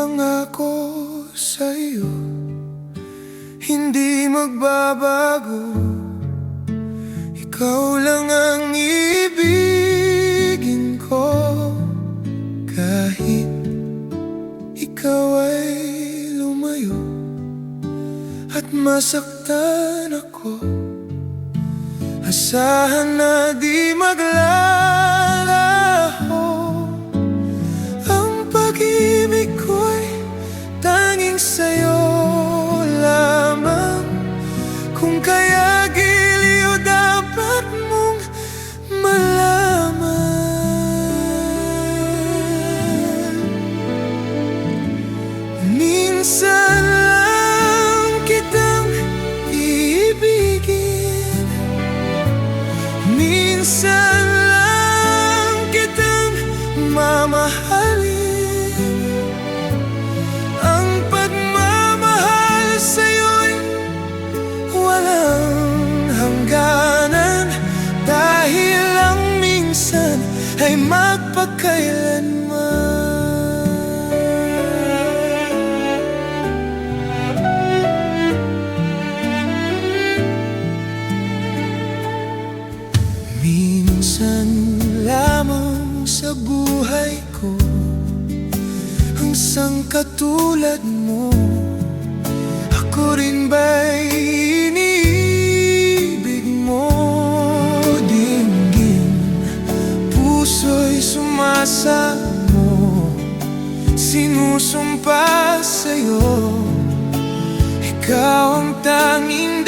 pangako sa'yo, hindi magbabago. Ikaw lang ang ibigin ko, kahit ikaw ay lumayo at masaktan ako. Asahan na di maglalaho ang pag-ibig ko'y tanging sa'yo lamang. Kung kaya giliw dapat mong malaman. Minsan lang kitang iibigin, minsan lang kitang mamahalin. Ang pagmamahal sa'yo'y walang hangganan, dahil lang minsan ay magpakailanman. Minsan lamang sa buhay ko ang sangkatulad mo. Ako rin ba'y iniibig mo? Dinggin, puso'y sumasamo, sinusumpa sa'yo, ikaw ang tanging